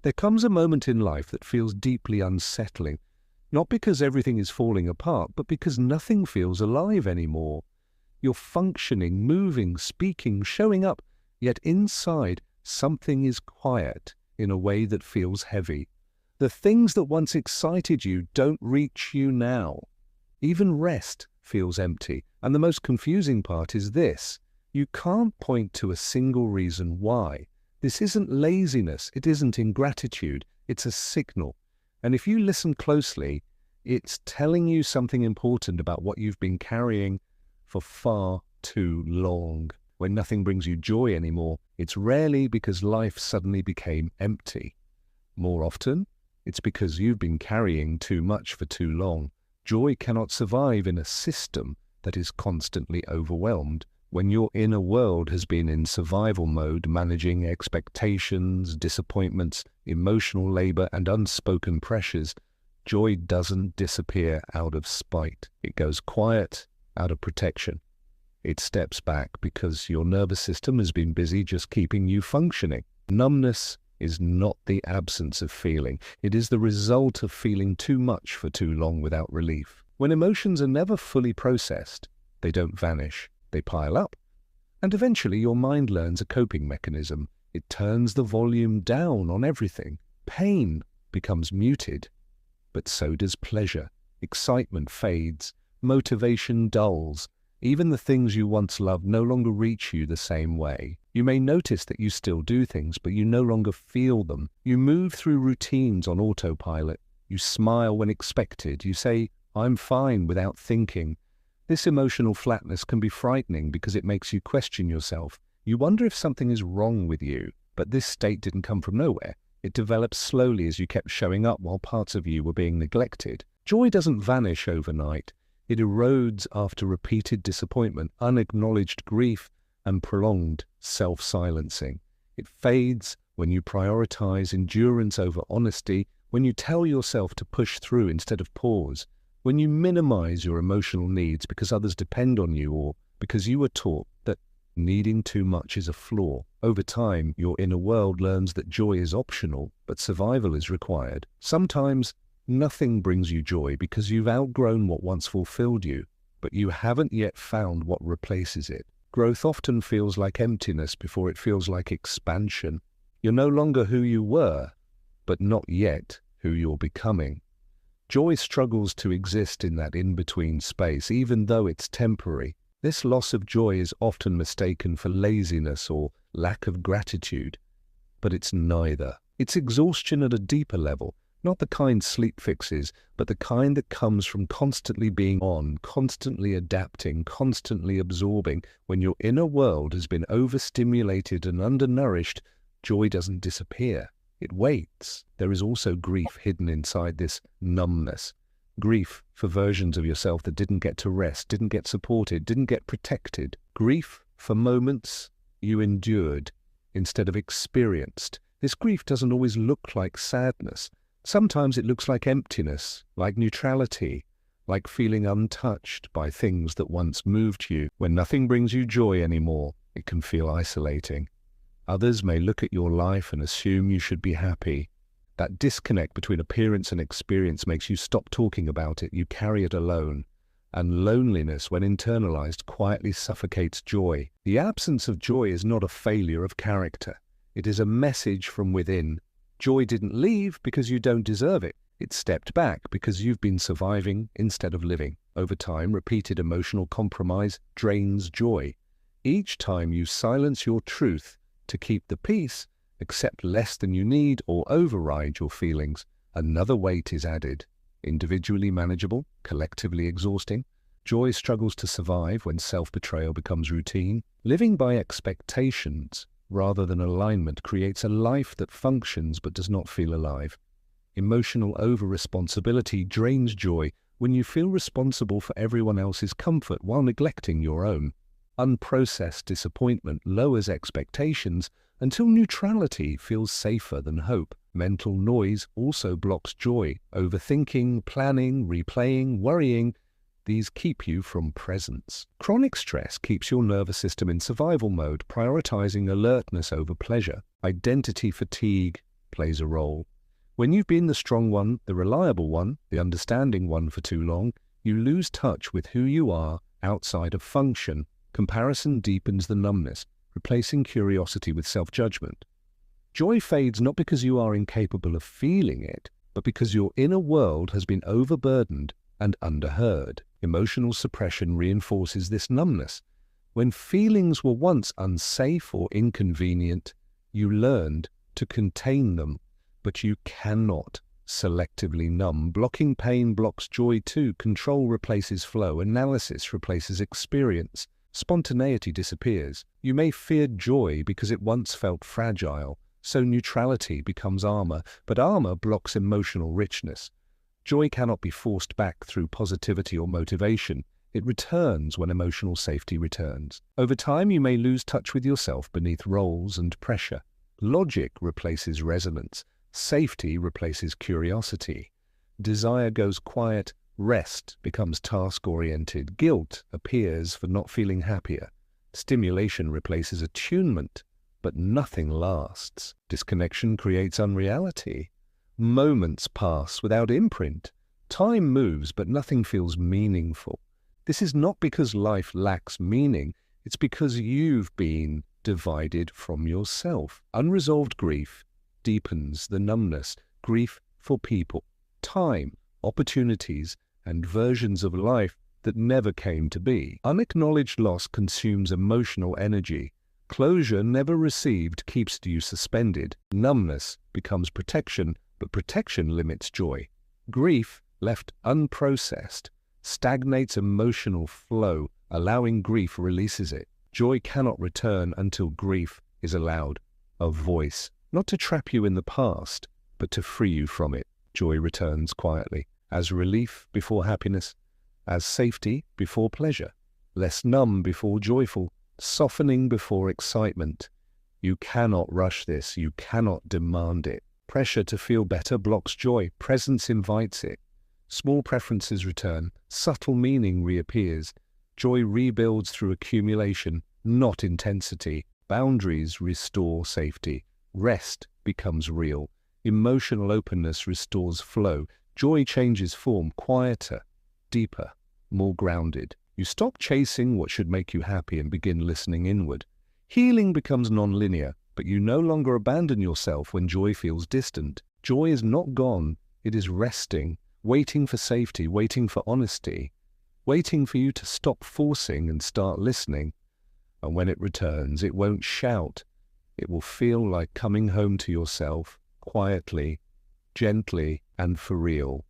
There comes a moment in life that feels deeply unsettling, not because everything is falling apart, but because nothing feels alive anymore. You're functioning, moving, speaking, showing up, yet inside something is quiet in a way that feels heavy. The things that once excited you don't reach you now. Even rest feels empty, and the most confusing part is this. You can't point to a single reason why. This isn't laziness, it isn't ingratitude, it's a signal. And if you listen closely, it's telling you something important about what you've been carrying for far too long. When nothing brings you joy anymore, it's rarely because life suddenly became empty. More often, it's because you've been carrying too much for too long. Joy cannot survive in a system that is constantly overwhelmed. When your inner world has been in survival mode, managing expectations, disappointments, emotional labor, and unspoken pressures, joy doesn't disappear out of spite. It goes quiet out of protection. It steps back because your nervous system has been busy just keeping you functioning. Numbness is not the absence of feeling. It is the result of feeling too much for too long without relief. When emotions are never fully processed, they don't vanish. They pile up, and eventually your mind learns a coping mechanism. It turns the volume down on everything. Pain becomes muted, but so does pleasure. Excitement fades, motivation dulls. Even the things you once loved no longer reach you the same way. You may notice that you still do things, but you no longer feel them. You move through routines on autopilot. You smile when expected. You say, "I'm fine," without thinking. This emotional flatness can be frightening because it makes you question yourself. You wonder if something is wrong with you, but this state didn't come from nowhere. It developed slowly as you kept showing up while parts of you were being neglected. Joy doesn't vanish overnight. It erodes after repeated disappointment, unacknowledged grief, and prolonged self-silencing. It fades when you prioritize endurance over honesty, when you tell yourself to push through instead of pause, when you minimize your emotional needs because others depend on you or because you were taught that needing too much is a flaw. Over time, your inner world learns that joy is optional, but survival is required. Sometimes nothing brings you joy because you've outgrown what once fulfilled you, but you haven't yet found what replaces it. Growth often feels like emptiness before it feels like expansion. You're no longer who you were, but not yet who you're becoming. Joy struggles to exist in that in-between space, even though it's temporary. This loss of joy is often mistaken for laziness or lack of gratitude, but it's neither. It's exhaustion at a deeper level, not the kind sleep fixes, but the kind that comes from constantly being on, constantly adapting, constantly absorbing. When your inner world has been overstimulated and undernourished, joy doesn't disappear. It waits. There is also grief hidden inside this numbness. Grief for versions of yourself that didn't get to rest, didn't get supported, didn't get protected. Grief for moments you endured instead of experienced. This grief doesn't always look like sadness. Sometimes it looks like emptiness, like neutrality, like feeling untouched by things that once moved you. When nothing brings you joy anymore, it can feel isolating. Others may look at your life and assume you should be happy. That disconnect between appearance and experience makes you stop talking about it. You carry it alone. And loneliness, when internalized, quietly suffocates joy. The absence of joy is not a failure of character. It is a message from within. Joy didn't leave because you don't deserve it. It stepped back because you've been surviving instead of living. Over time, repeated emotional compromise drains joy. Each time you silence your truth to keep the peace, accept less than you need, or override your feelings, another weight is added. Individually manageable, collectively exhausting. Joy struggles to survive when self-betrayal becomes routine. Living by expectations rather than alignment creates a life that functions but does not feel alive. Emotional over-responsibility drains joy when you feel responsible for everyone else's comfort while neglecting your own. Unprocessed disappointment lowers expectations until neutrality feels safer than hope. Mental noise also blocks joy. Overthinking, planning, replaying, worrying, these keep you from presence. Chronic stress keeps your nervous system in survival mode, prioritizing alertness over pleasure. Identity fatigue plays a role. When you've been the strong one, the reliable one, the understanding one for too long, you lose touch with who you are outside of function. Comparison deepens the numbness, replacing curiosity with self-judgment. Joy fades not because you are incapable of feeling it, but because your inner world has been overburdened and underheard. Emotional suppression reinforces this numbness. When feelings were once unsafe or inconvenient, you learned to contain them, but you cannot selectively numb. Blocking pain blocks joy too. Control replaces flow. Analysis replaces experience. Spontaneity disappears. You may fear joy because it once felt fragile, so neutrality becomes armor, but armor blocks emotional richness. Joy cannot be forced back through positivity or motivation. It returns when emotional safety returns. Over time, you may lose touch with yourself beneath roles and pressure. Logic replaces resonance. Safety replaces curiosity. Desire goes quiet. Rest becomes task-oriented. Guilt appears for not feeling happier. Stimulation replaces attunement, but nothing lasts. Disconnection creates unreality. Moments pass without imprint. Time moves, but nothing feels meaningful. This is not because life lacks meaning. It's because you've been divided from yourself. Unresolved grief deepens the numbness. Grief for people, time, opportunities, and versions of life that never came to be. Unacknowledged loss consumes emotional energy. Closure never received keeps you suspended. Numbness becomes protection, but protection limits joy. Grief, left unprocessed, stagnates emotional flow. Allowing grief releases it. Joy cannot return until grief is allowed a voice. Not to trap you in the past, but to free you from it. Joy returns quietly, as relief before happiness, as safety before pleasure, less numb before joyful, softening before excitement. You cannot rush this, you cannot demand it. Pressure to feel better blocks joy, presence invites it. Small preferences return, subtle meaning reappears. Joy rebuilds through accumulation, not intensity. Boundaries restore safety. Rest becomes real. Emotional openness restores flow. Joy changes form, quieter, deeper, more grounded. You stop chasing what should make you happy and begin listening inward. Healing becomes non-linear, but you no longer abandon yourself when joy feels distant. Joy is not gone, it is resting, waiting for safety, waiting for honesty, waiting for you to stop forcing and start listening. And when it returns, it won't shout. It will feel like coming home to yourself, quietly, gently, and for real.